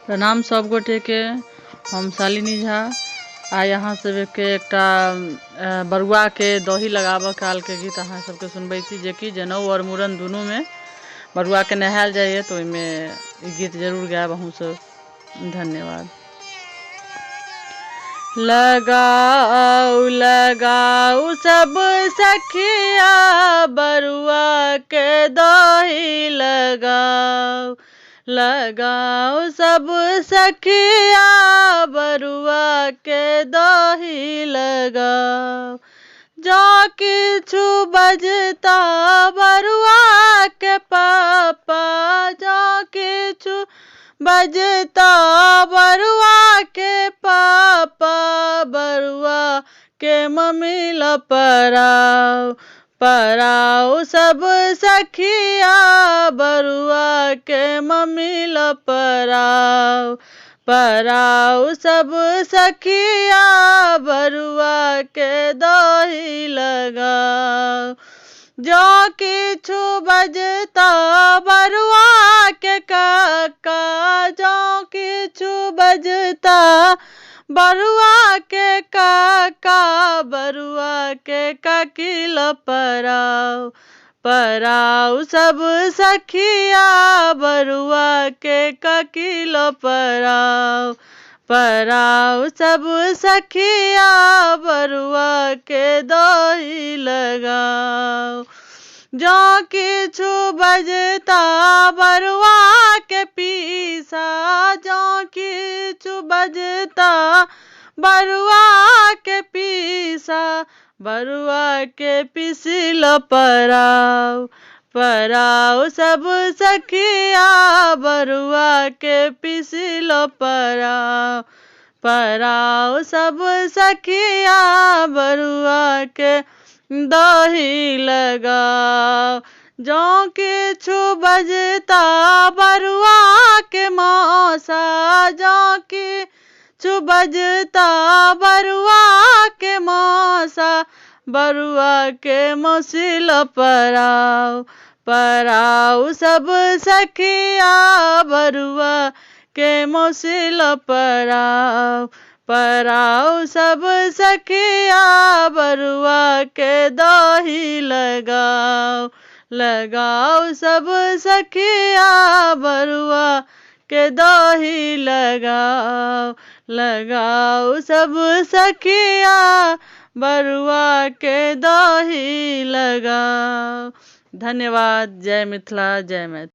प्रणाम सब गोटे के। हम शालिनी झा आइ अहाँ सबके एकटा बरुआ के दही लगाबऽ काल के गीत अहाँ सबके सुनबै छी, जेकि जनउ और मूड़न दुनू में बरुआ के नहायल जाइए, तो ओहिमे ई गीत जरूर गायब अहूँ सब। धन्यवाद। लगाओ लगाओ सब सखिया बरुआ के दही लगाओ, लगाओ सब सखिया बरुआ के दही लगाओ। जो किछु बजता बरुआ के पापा, जो किछु बजता बरुआ के पापा, बरुआ के मम्मी ल पराओ, पराओ सब सखिया बरुआ के मम्मी ल पराओ, पराओ सब सखिया बरुआ के दही लगाओ। जो किछु बजता बरुआ के काका, जो किछु बजता बरुआ के काका, बरुआ के काकी ल पराओ, पराओ सब सखिया बरुआ के काकी ल पराओ, पराओ सब सखिया बरुआ के दही लगाओ। जो किछु बजता बरुआ के पीसा, जो किछु बजता बरुआ के पीसा, बरुआ के पीसी ल पराओ, पराओ सब सखिया बरुआ के पीसी ल पराओ, पराओ सब सखिया बरुआ के दही लगाओ। जो किछु बजता बरुआ के मौसा, जो किछु बजता बरुआ के मौसा, बरुआ के मौसी ल पराओ, पराओ सब सखिया बरुआ के मौसी ल पराओ, पराओ सब सखिया बरुआ के दही लगाओ, लगाओ सब सखिया बरुआ के दही लगाओ, लगाओ सब सखिया बरुआ के दही लगाओ। धन्यवाद। जय मिथिला, जय मैथिली।